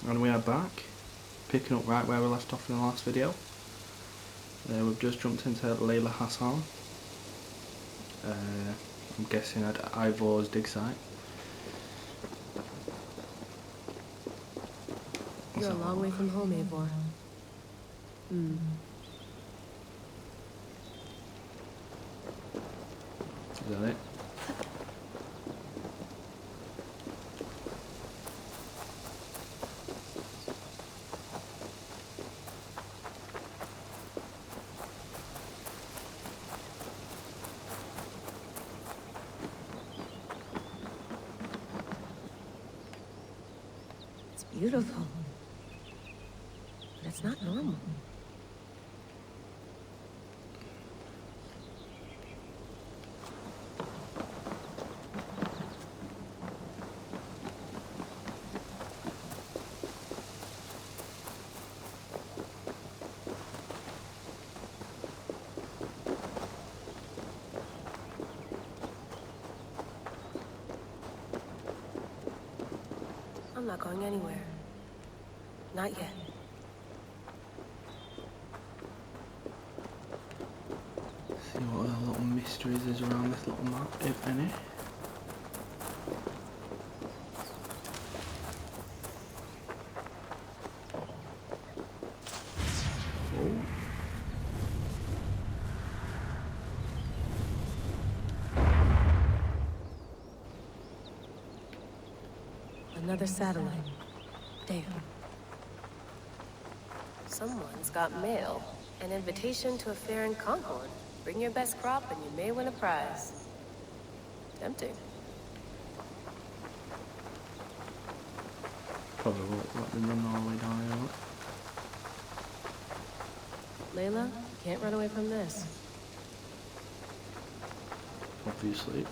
And we are back, picking up right where we left off in the last video. We've just jumped into Layla Hassan. I'm guessing at Ivor's dig site. You're a long way from home, Ivor. Is that it? It's beautiful. But it's not normal. I'm not going anywhere. Not yet. See what other little mysteries is around this little map, if any. Another satellite. Damn. Someone's got mail. An invitation to a fair in Concord. Bring your best crop and you may win a prize. Tempting. Probably won't let them run all the way down here, look. Layla, you can't run away from this. Obviously.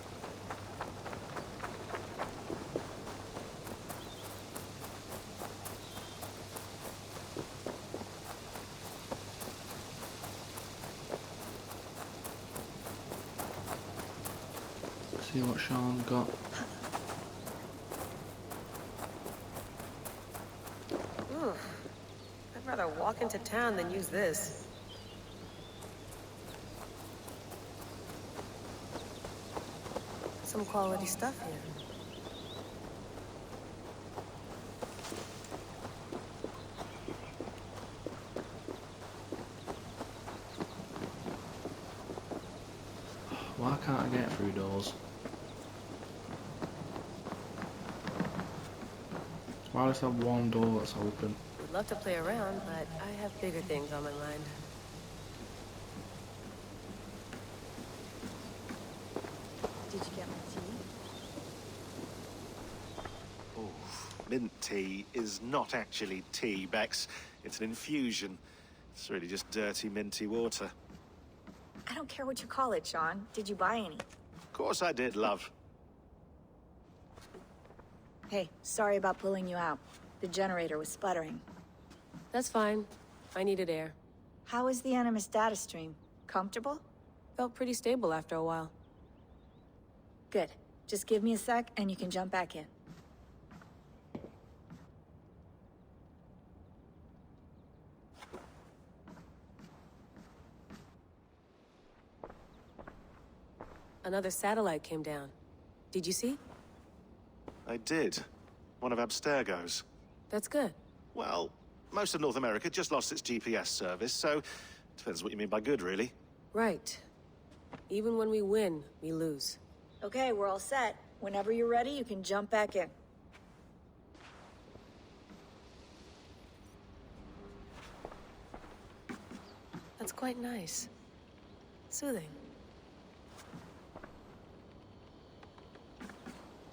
See what Sean's got. Ooh. I'd rather walk into town than use this. Some quality stuff here. Why can't I get through doors? Why does have one door that's open? Would love to play around, but I have bigger things on my mind. Did you get my tea? Oh, mint tea is not actually tea, Bex. It's an infusion. It's really just dirty, minty water. I don't care what you call it, Sean. Did you buy any? Of course I did, love. Hey, sorry about pulling you out. The generator was sputtering. That's fine. I needed air. How is the Animus data stream? Comfortable? Felt pretty stable after a while. Good. Just give me a sec and you can jump back in. Another satellite came down. Did you see? I did. One of Abstergo's. That's good. Well, most of North America just lost its GPS service, so depends what you mean by good, really. Right. Even when we win, we lose. Okay, we're all set. Whenever you're ready, you can jump back in. That's quite nice. Soothing.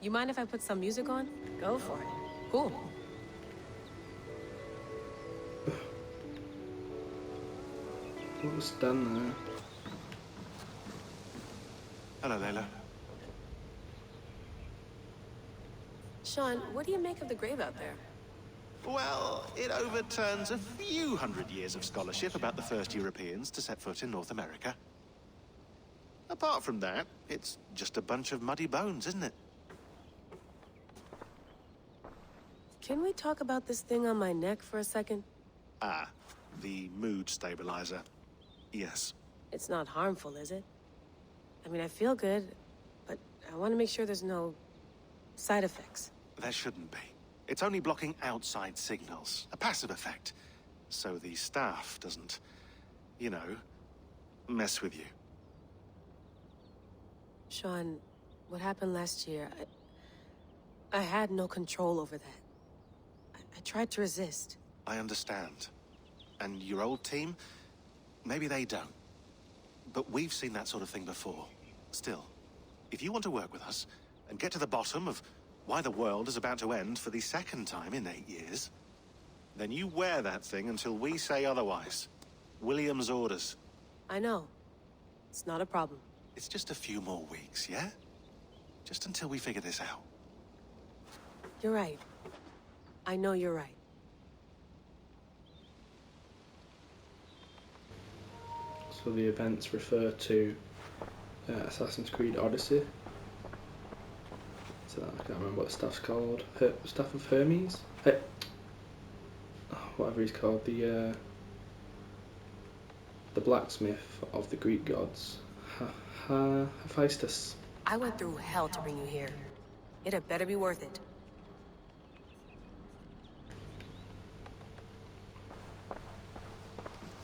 You mind if I put some music on? Go for it. Cool. What was done there? Hello, Layla. Sean, what do you make of the grave out there? Well, it overturns a few hundred years of scholarship about the first Europeans to set foot in North America. Apart from that, it's just a bunch of muddy bones, isn't it? Can we talk about this thing on my neck for a second? Ah, the mood stabilizer. Yes. It's not harmful, is it? I mean, I feel good, but I want to make sure there's no side effects. There shouldn't be. It's only blocking outside signals, a passive effect. So the staff doesn't, you know, mess with you. Sean, what happened last year, I had no control over that. I tried to resist. I understand. And your old team? Maybe they don't. But we've seen that sort of thing before. Still, if you want to work with us and get to the bottom of why the world is about to end for the second time in 8 years, then you wear that thing until we say otherwise. William's orders. I know. It's not a problem. It's just a few more weeks, yeah? Just until we figure this out. You're right. I know you're right. So the events refer to Assassin's Creed Odyssey. So I can't remember what the staff's called. Staff of Hermes? Whatever he's called. The blacksmith of the Greek gods. Hephaestus. I went through hell to bring you here. It had better be worth it.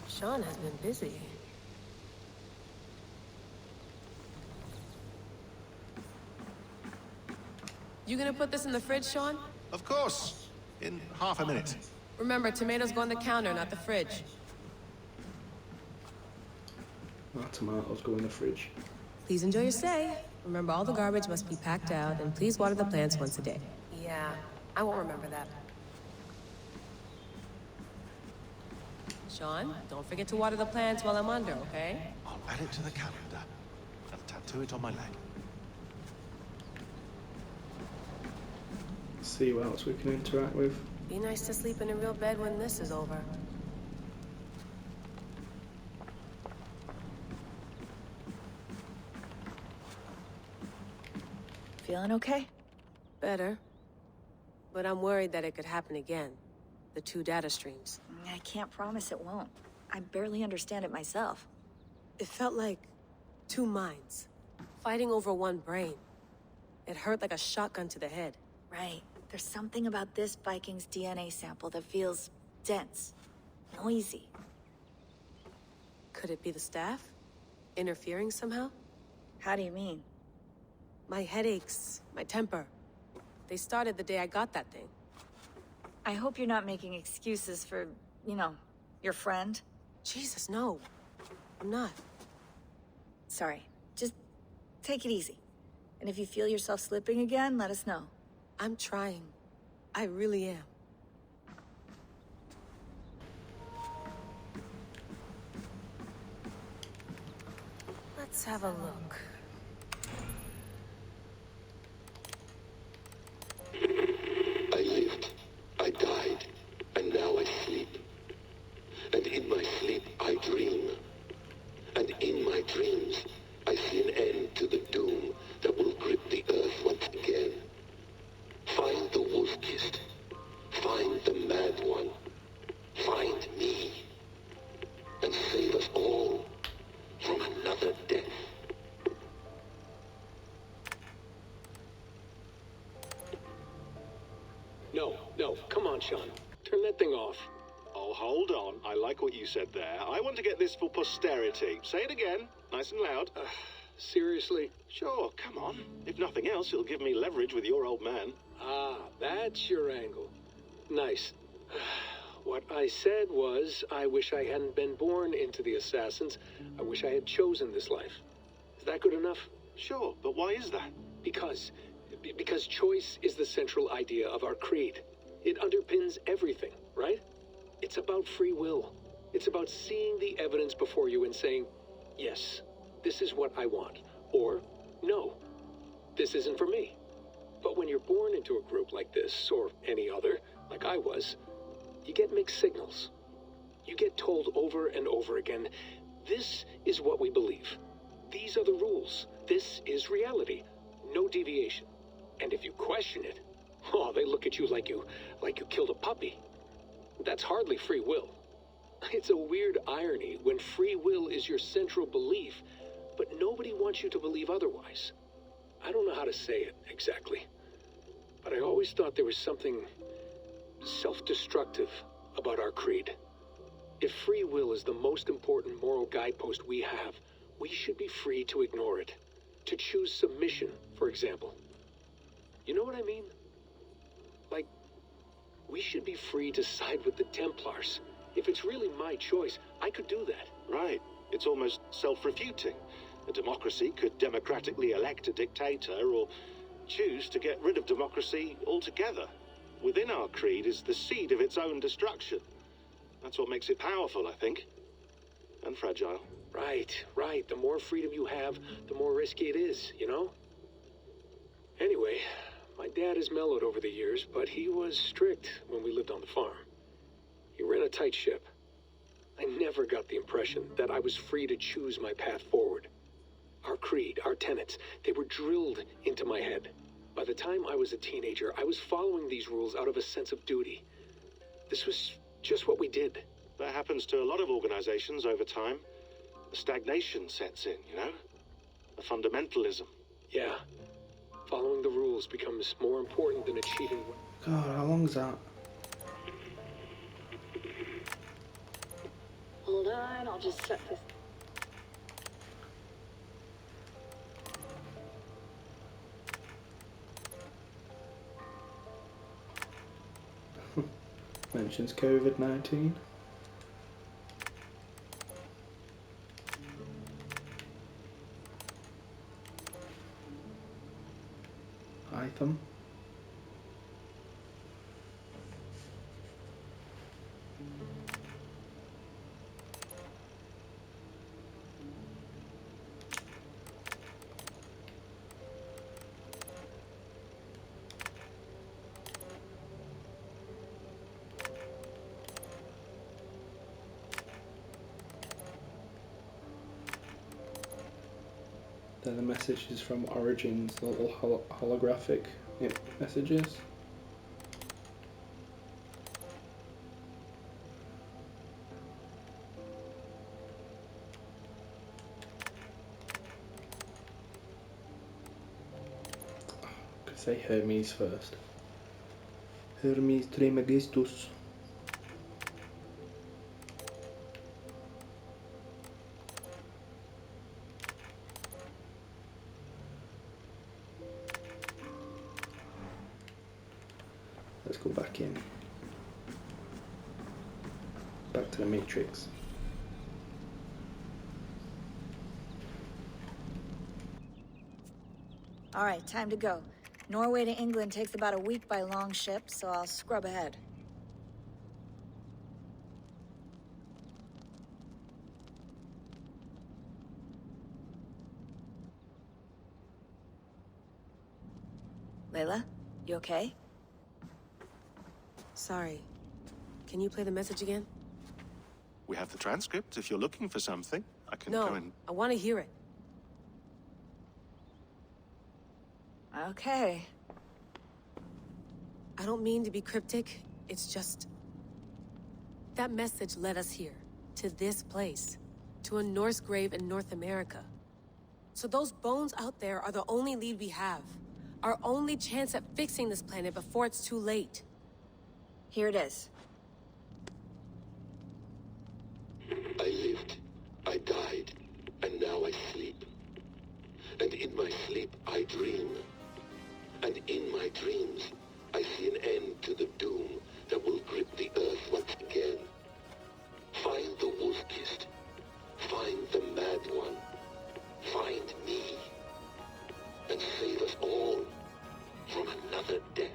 Sean has been busy. You gonna put this in the fridge, Sean? Of course. In half a minute. Remember, tomatoes go on the counter, not the fridge. Our tomatoes go in the fridge. Please enjoy your stay. Remember, all the garbage must be packed out, and please water the plants once a day. Yeah, I won't remember that. Sean, don't forget to water the plants while I'm under, okay? I'll add it to the calendar and tattoo it on my leg. See what else we can interact with. Be nice to sleep in a real bed when this is over. Feeling okay? Better. But I'm worried that it could happen again. The two data streams. I can't promise it won't. I barely understand it myself. It felt like two minds, fighting over one brain. It hurt like a shotgun to the head. Right. There's something about this Viking's DNA sample that feels dense, noisy. Could it be the staff? Interfering somehow? How do you mean? My headaches, my temper. They started the day I got that thing. I hope you're not making excuses for, you know, your friend. Jesus, no. I'm not. Sorry. Just take it easy. And if you feel yourself slipping again, let us know. I'm trying. I really am. Let's have a look. I lived, I died, and now I sleep. And in my sleep I dream. And in my dreams I see an end to the doom that will grip the earth once again. Find the wolf-kissed. Find the mad one. Find me. And save us all from another death. No, come on, Sean. Turn that thing off. Oh, hold on. I like what you said there. I want to get this for posterity. Say it again, nice and loud. Seriously? Sure, come on. If nothing else, it'll give me leverage with your old man. Ah, that's your angle. Nice. What I said was, I wish I hadn't been born into the Assassins. I wish I had chosen this life. Is that good enough? Sure, but why is that? Because choice is the central idea of our creed. It underpins everything, right? It's about free will. It's about seeing the evidence before you and saying, yes, this is what I want. Or, no, this isn't for me. But when you're born into a group like this, or any other, like I was, you get mixed signals. You get told over and over again, this is what we believe. These are the rules. This is reality. No deviation. And if you question it, Oh, they look at you like you killed a puppy. That's hardly free will. It's a weird irony when free will is your central belief, but nobody wants you to believe otherwise. I don't know how to say it exactly, but I always thought there was something self-destructive about our creed. If free will is the most important moral guidepost we have, we should be free to ignore it. To choose submission, for example. You know what I mean? Like, we should be free to side with the Templars. If it's really my choice, I could do that. Right. It's almost self-refuting. A democracy could democratically elect a dictator or choose to get rid of democracy altogether. Within our creed is the seed of its own destruction. That's what makes it powerful, I think. And fragile. Right. The more freedom you have, the more risky it is, you know? Anyway, my dad has mellowed over the years, but he was strict when we lived on the farm. He ran a tight ship. I never got the impression that I was free to choose my path forward. Our creed, our tenets, they were drilled into my head. By the time I was a teenager, I was following these rules out of a sense of duty. This was just what we did. That happens to a lot of organizations over time. A stagnation sets in, you know? A fundamentalism. Yeah. Following the rules becomes more important than achieving... God, how long is that? Hold on, I'll just set this. Mentions COVID-19. Item. Then the messages from Origins, the little holographic messages. Could say Hermes first. Hermes Trismegistus. Let's go back in. Back to the Matrix. All right, time to go. Norway to England takes about a week by long ship, so I'll scrub ahead. Layla, you okay? Sorry. Can you play the message again? We have the transcript. If you're looking for something, I can go No, and... I want to hear it. Okay. I don't mean to be cryptic. It's just... that message led us here. To this place. To a Norse grave in North America. So those bones out there are the only lead we have. Our only chance at fixing this planet before it's too late. Here it is. I lived, I died, and now I sleep. And in my sleep I dream. And in my dreams I see an end to the doom that will grip the earth once again. Find the wolf-kissed. Find the mad one. Find me. And save us all from another death.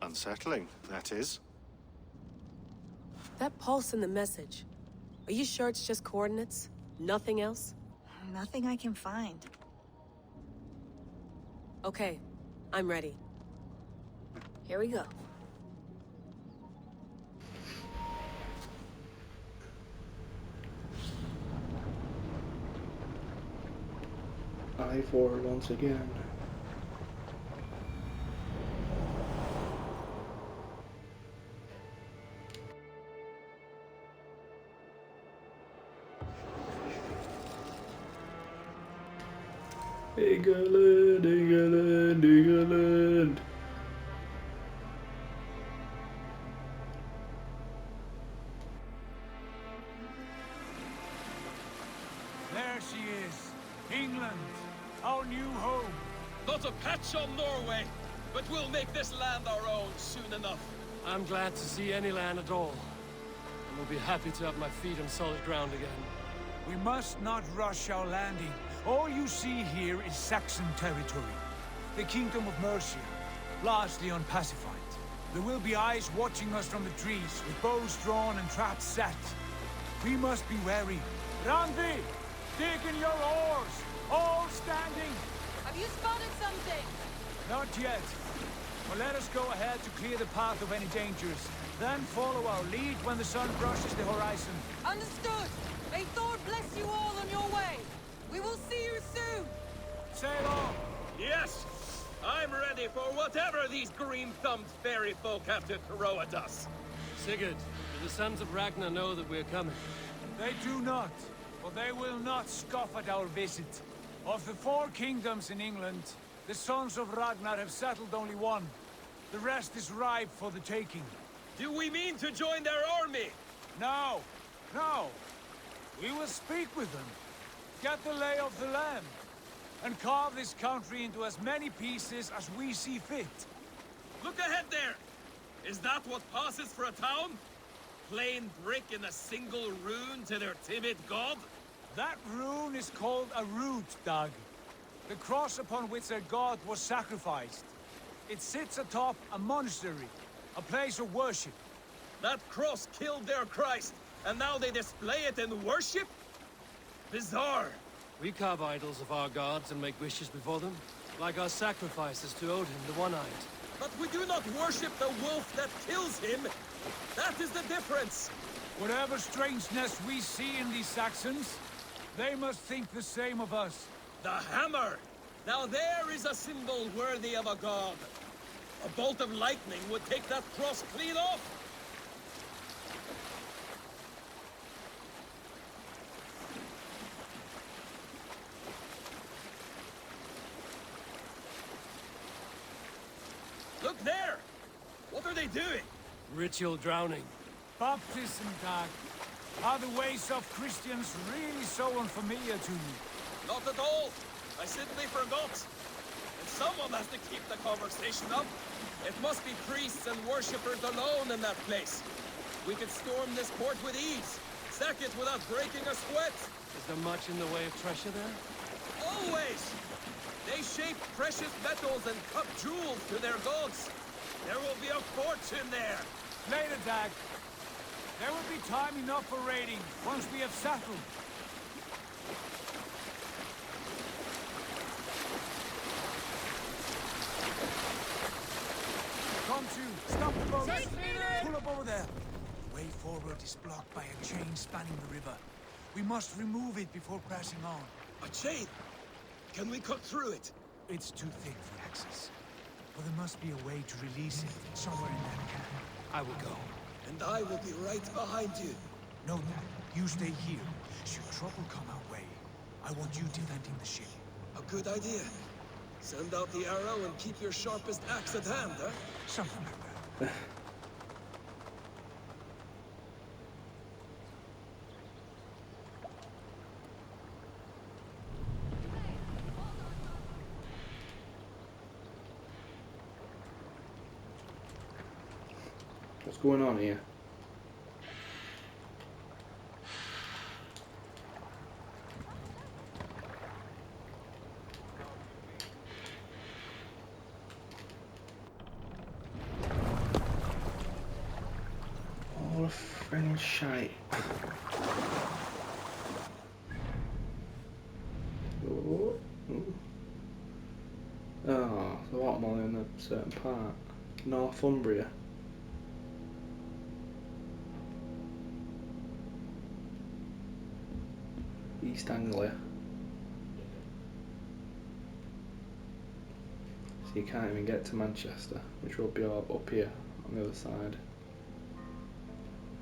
Unsettling, that is. That pulse in the message. Are you sure it's just coordinates? Nothing else? Nothing I can find. Okay, I'm ready. Here we go. I4 once again. England, England, England. There she is. England, our new home. Not a patch on Norway, but we'll make this land our own soon enough. I'm glad to see any land at all. And will be happy to have my feet on solid ground again. We must not rush our landing. All you see here is Saxon territory. The Kingdom of Mercia, largely unpacified. There will be eyes watching us from the trees, with bows drawn and traps set. We must be wary. Randi, dig in your oars! All standing! Have you spotted something? Not yet. But let us go ahead to clear the path of any dangers. Then follow our lead when the sun brushes the horizon. Understood. May Thor bless you all on your way. We will see you soon. Sail on! Yes! I'm ready for whatever these green-thumbed fairy folk have to throw at us. Sigurd, do the sons of Ragnar know that we're coming? They do not, but they will not scoff at our visit. Of the 4 kingdoms in England, the sons of Ragnar have settled only one. The rest is ripe for the taking. Do we mean to join their army? No, no. We will speak with them, get the lay of the land, and carve this country into as many pieces as we see fit. Look ahead there! Is that what passes for a town? Plain brick in a single rune to their timid god? That rune is called a root, Doug. The cross upon which their god was sacrificed. It sits atop a monastery, a place of worship. That cross killed their Christ, and now they display it in worship? Bizarre. We carve idols of our gods and make wishes before them, like our sacrifices to Odin, the One-Eyed. But we do not worship the wolf that kills him. That is the difference. Whatever strangeness we see in these Saxons, they must think the same of us. The hammer! Now there is a symbol worthy of a god. A bolt of lightning would take that cross clean off. Look there! What are they doing? Ritual drowning. Baptism, Doug. Are the ways of Christians really so unfamiliar to you? Not at all. I simply forgot. And someone has to keep the conversation up. It must be priests and worshippers alone in that place. We could storm this port with ease. Sack it without breaking a sweat. Is there much in the way of treasure there? Always! They shape precious metals and cut jewels to their gods. There will be a fortune there. Later, Dag. There will be time enough for raiding once we have settled. Come to. Stop the boat. Pull up over there. The way forward is blocked by a chain spanning the river. We must remove it before pressing on. A chain? Can we cut through it? It's too thick for access. But there must be a way to release it somewhere in that camp. I will go. And I will be right behind you. No, you stay here. Should trouble come our way, I want you defending the ship. A good idea. Send out the arrow and keep your sharpest axe at hand, huh? Something like that. What's going on here? All a friggin' shite. Oh, the watermelon in a certain part. Northumbria. East Anglia. So you can't even get to Manchester, which will be all up here on the other side.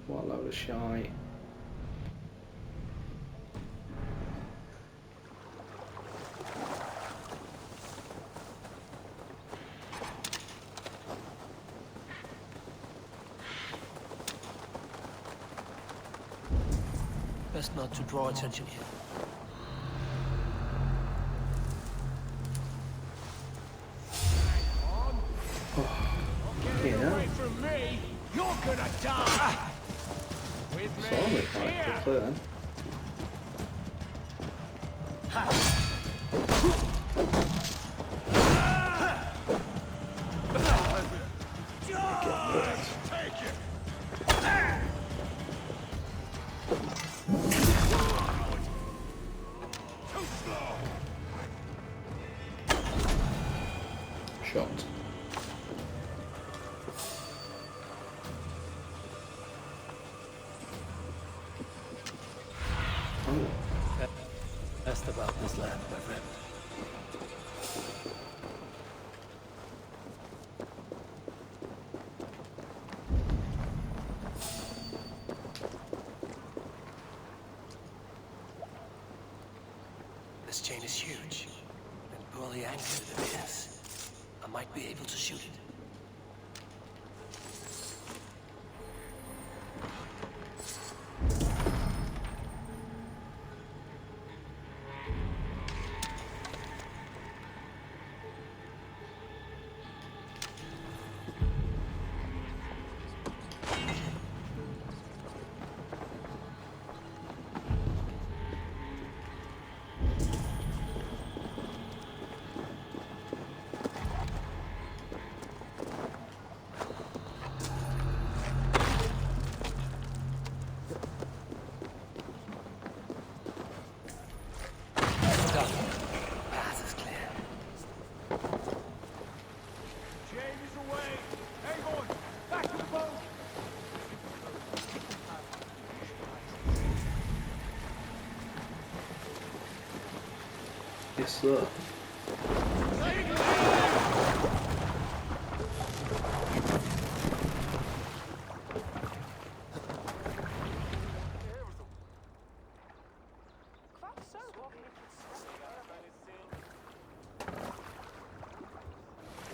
What a load of shite. Best not to draw attention here. Yeah. Away from me, you're gonna die. With me Solid quite here. quickly then. Take it. Too slow. Shot. Best about this land, my friend. This chain is huge, and poorly anchored it is. I might be able to shoot it. Yes, sir.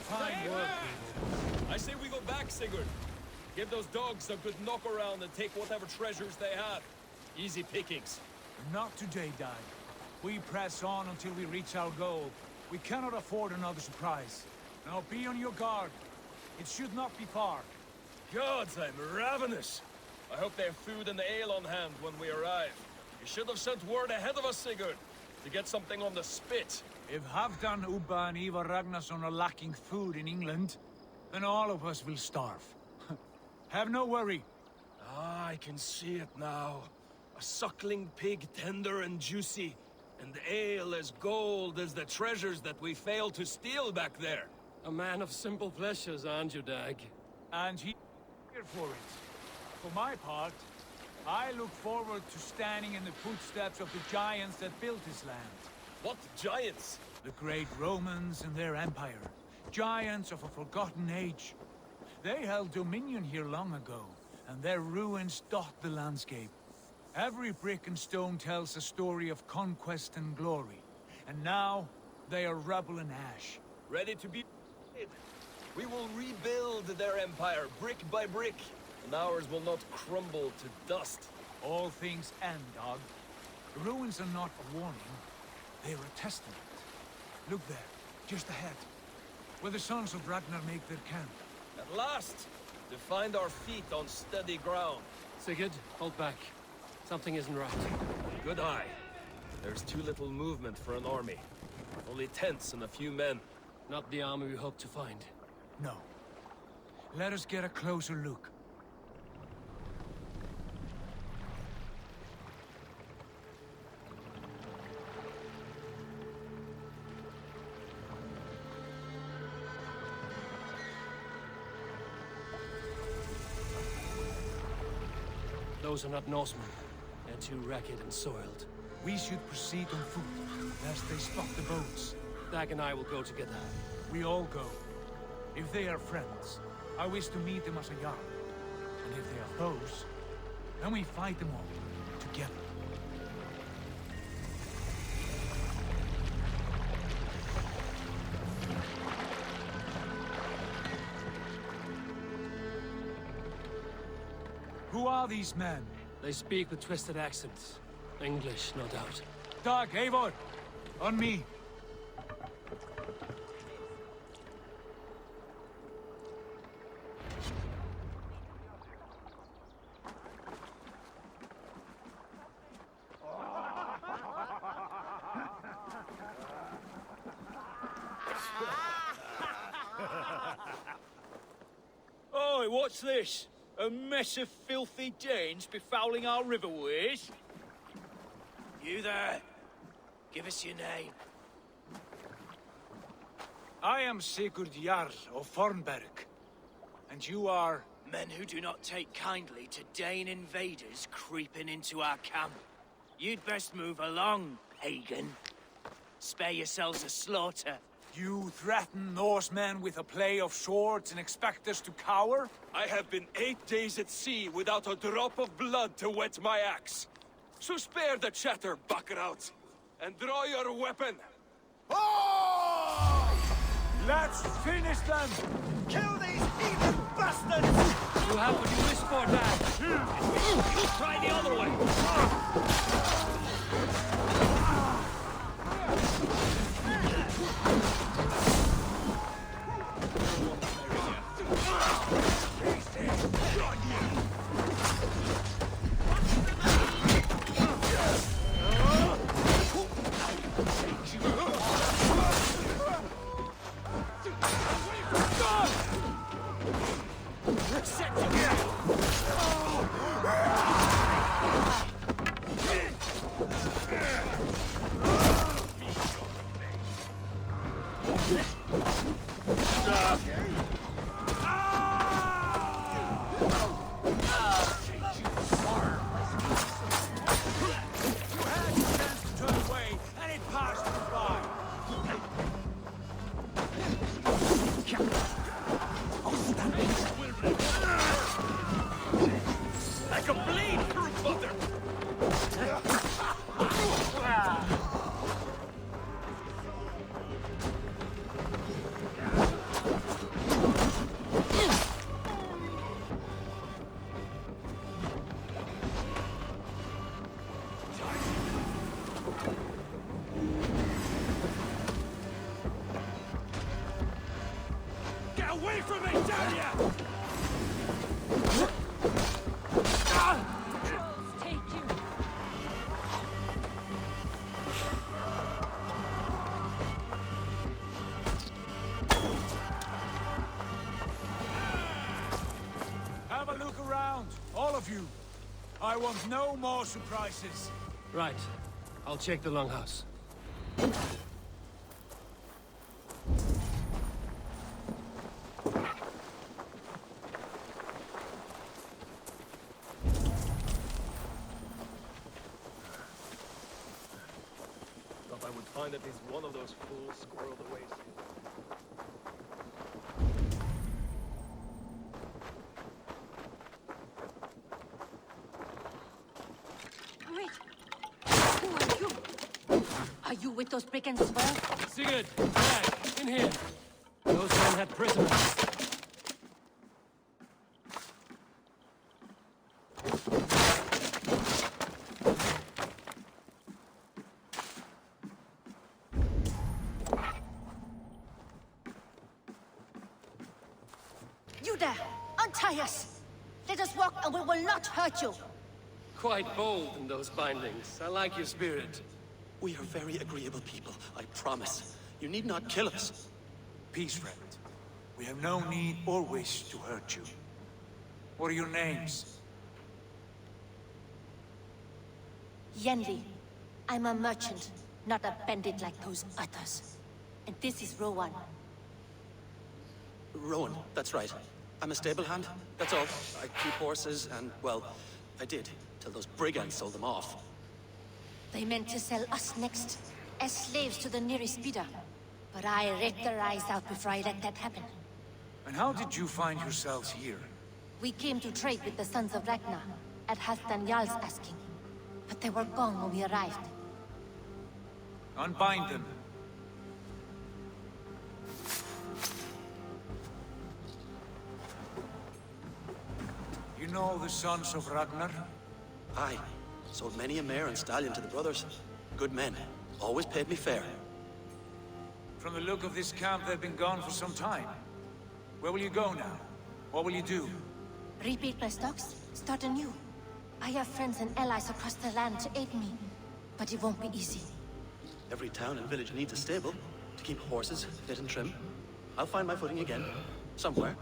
Fine work, people. I say we go back, Sigurd. Give those dogs a good knock around and take whatever treasures they have. Easy pickings. Not today, Dad. We press on until we reach our goal. We cannot afford another surprise. Now be on your guard. It should not be far. Gods, I'm ravenous. I hope they have food and ale on hand when we arrive. You should have sent word ahead of us, Sigurd, to get something on the spit. If Halfdan, Ubba and Ivar Ragnarsson are lacking food in England, then all of us will starve. Have no worry. Ah, I can see it now. A suckling pig, tender and juicy, and ale as gold as the treasures that we failed to steal back there. A man of simple pleasures, aren't you, Dag? And he here for it. For my part, I look forward to standing in the footsteps of the giants that built this land. What giants? The great Romans and their empire. Giants of a forgotten age. They held dominion here long ago, and their ruins dot the landscape. Every brick and stone tells a story of conquest and glory. And now, they are rubble and ash. Ready to be... We will rebuild their empire brick by brick, and ours will not crumble to dust. All things end, Dog. The ruins are not a warning. They are a testament. Look there, just ahead, where the sons of Ragnar make their camp. At last, to find our feet on steady ground. Sigurd, hold back. Something isn't right. Good eye. There's too little movement for an army. Only tents and a few men. Not the army we hope to find. No. Let us get a closer look. Those are not Norsemen. They're too ragged and soiled. We should proceed on foot, lest they spot the boats. Dag and I will go together. We all go. If they are friends, I wish to meet them as a Jarl. And if they are foes, then we fight them all, together. Who are these men? They speak with twisted accents. English, no doubt. Dag, Eivor! On me! Oi, what's this? A mess of filthy Danes befouling our riverways? You there! Give us your name. I am Sigurd Jarl of Fornberg. And you are... Men who do not take kindly to Dane invaders creeping into our camp. You'd best move along, pagan. Spare yourselves a slaughter. You threaten Norsemen with a play of swords and expect us to cower? I have been 8 days at sea without a drop of blood to wet my axe. So spare the chatter, buckerouts, and draw your weapon. Let's finish them! Kill these heathen bastards! You have to do this for that. Try the other way. Away from me, damn ya! Take you. Have a look around, all of you. I want no more surprises. Right. I'll check the longhouse. Thought I would find at least one of those fools squirreled away. Wait. Who are you? Are you with those brigands as well? Sigurd! Back! In here! Those men had prisoners. You there! Untie us! Let us walk and we will not hurt you! Quite bold in those bindings. I like your spirit. We are very agreeable people, I promise. You need not kill us. Peace, friend. We have no need or wish to hurt you. What are your names? Yenli. I'm a merchant, not a bandit like those others. And this is Rowan. Rowan, that's right. I'm a stable hand, that's all. I keep horses and, well, I did, till those brigands sold them off. They meant to sell us next, as slaves to the nearest bidder. But I raked their eyes out before I let that happen. And how did you find yourselves here? We came to trade with the Sons of Ragnar, at Halfdan Jarl's asking. But they were gone when we arrived. Unbind them. You know the Sons of Ragnar? Aye. Sold many a mare and stallion to the brothers. Good men. Always paid me fair. From the look of this camp, they've been gone for some time. Where will you go now? What will you do? Rebuild my stocks, start anew. I have friends and allies across the land to aid me, but it won't be easy. Every town and village needs a stable to keep horses fit and trim. I'll find my footing again, somewhere.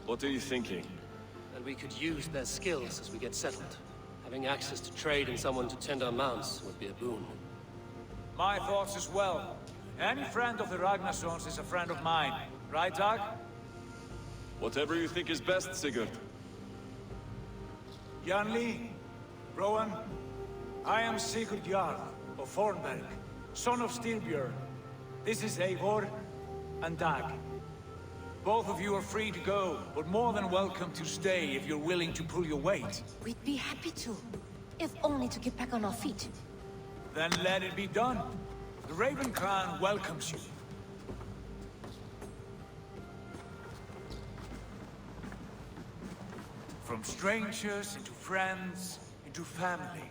What are you thinking? That we could use their skills as we get settled. Having access to trade and someone to tend our mounts would be a boon. My thoughts as well. Any friend of the Ragnarsons is a friend of mine. Right, Dag? Whatever you think is best, Sigurd. Janli, Rowan, I am Sigurd Jarl of Fornberg, son of Styrbjörn. This is Eivor and Dag. Both of you are free to go, but more than welcome to stay if you're willing to pull your weight. We'd be happy to, if only to get back on our feet. Then let it be done. The Raven Clan welcomes you. From strangers into friends, into family.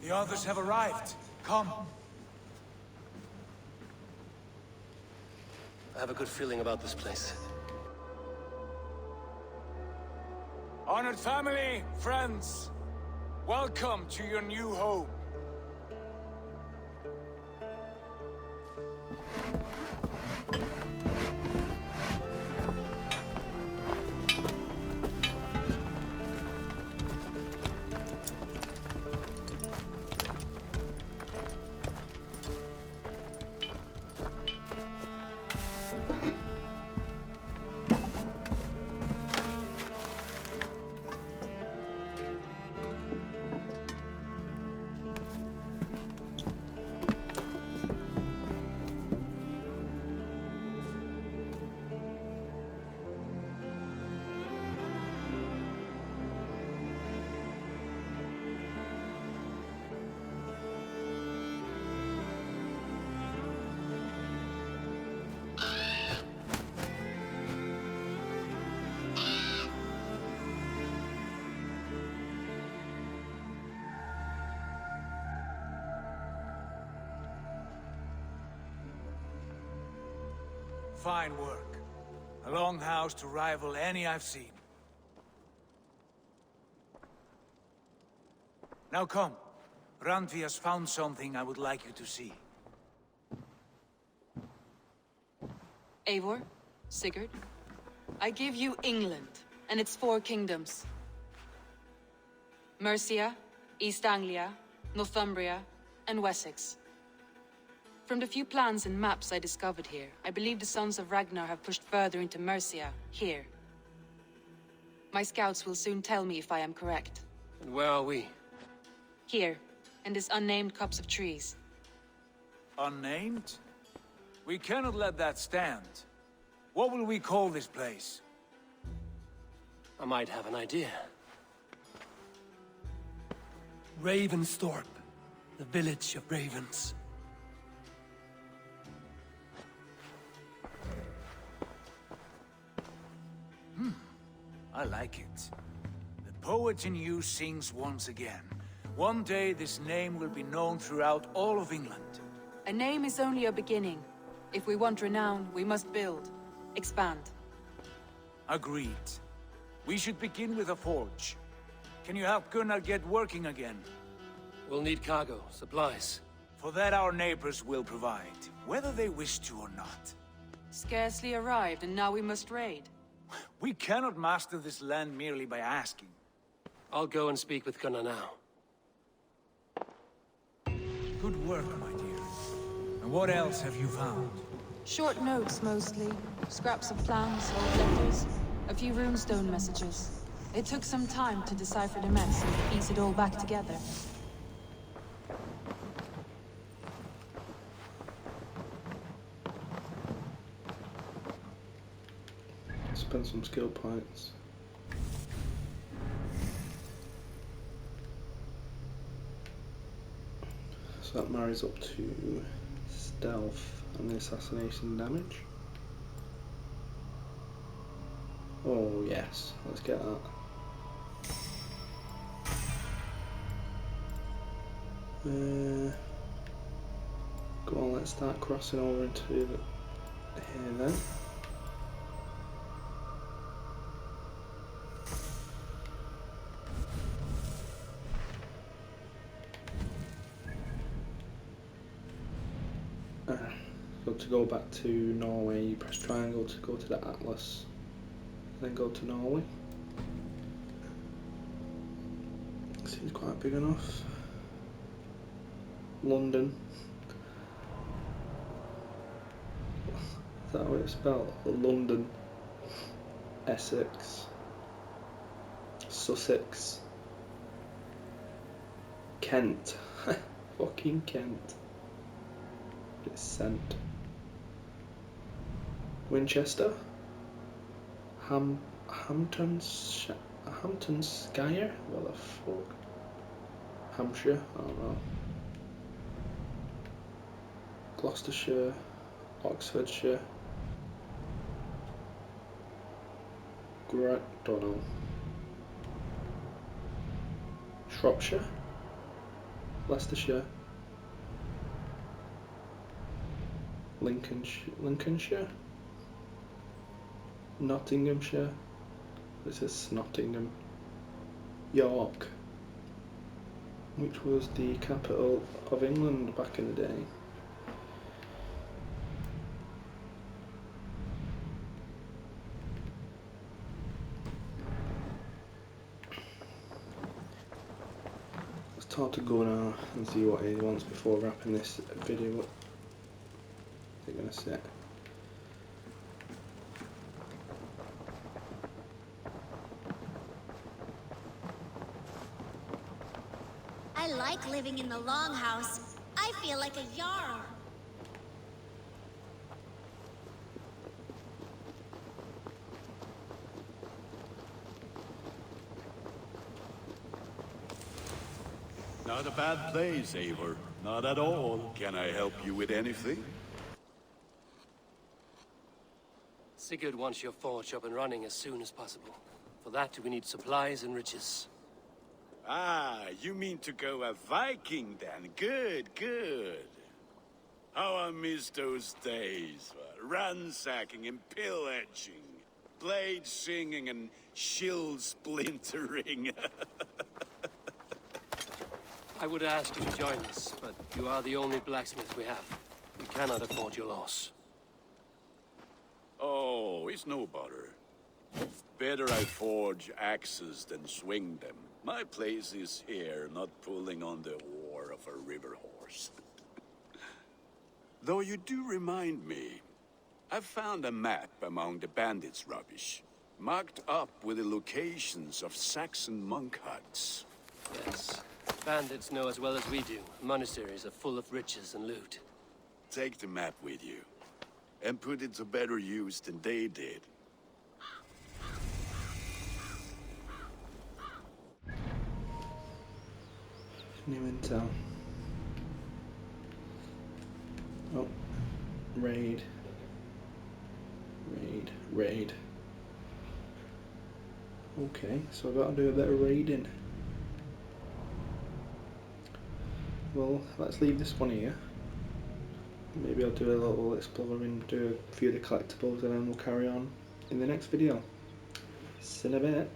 The others have arrived. Come. I have a good feeling about this place. Honored family, friends, welcome to your new home. Fine work. A longhouse to rival any I've seen. Now come. Randvi has found something I would like you to see. Eivor, Sigurd, I give you England and its 4 kingdoms. Mercia, East Anglia, Northumbria, and Wessex. From the few plans and maps I discovered here, I believe the Sons of Ragnar have pushed further into Mercia, here. My scouts will soon tell me if I am correct. And where are we? Here, in this unnamed copse of trees. Unnamed? We cannot let that stand. What will we call this place? I might have an idea. Ravensthorpe, the village of ravens. I like it. The poet in you sings once again. One day this name will be known throughout all of England. A name is only a beginning. If we want renown, we must build. Expand. Agreed. We should begin with a forge. Can you help Gunnar get working again? We'll need cargo, supplies. For that our neighbors will provide, whether they wish to or not. Scarcely arrived, and now we must raid. We cannot master this land merely by asking. I'll go and speak with Gunnar now. Good work, my dear. And what else have you found? Short notes, mostly. Scraps of plans, old letters, a few runestone messages. It took some time to decipher the mess and piece it all back together. Spend some skill points. So that marries up to stealth and the assassination damage. Oh yes, let's get that. Go on, let's start crossing over into here then. So to go back to Norway, you press triangle to go to the atlas, then go to Norway. Seems quite big enough. London. Is that how it's spelled? London. Essex. Sussex. Kent. Fucking Kent. It's sent. Winchester. Hamptonshire. What the fuck? Hampshire. I don't know. Gloucestershire. Oxfordshire. Don't know. Shropshire. Leicestershire. Lincolnshire. Nottinghamshire. This is Nottingham. York, which was the capital of England back in the day. Let's talk to Gunnar and see what he wants before wrapping this video. What they're gonna say. I like living in the longhouse. I feel like a Jarl. Not a bad place, Eivor. Not at all. Can I help you with anything? Sigurd wants your forge up and running as soon as possible. For that, we need supplies and riches. Ah, you mean to go a Viking then? Good, good. How I miss those days. Ransacking and pillaging. Blade singing and shield splintering. I would ask you to join us, but you are the only blacksmith we have. We cannot afford your loss. Oh, it's no bother. Better I forge axes than swing them. My place is here, not pulling on the oar of a river horse. Though you do remind me, I found a map among the bandits' rubbish, marked up with the locations of Saxon monk huts. Yes. Bandits know as well as we do. Monasteries are full of riches and loot. Take the map with you, and put it to better use than they did. New intel. Oh, raid. Okay, so I've got to do a bit of raiding. Well, let's leave this one here. Maybe I'll do a little exploring, do a few of the collectibles, and then we'll carry on in the next video. See you in a bit.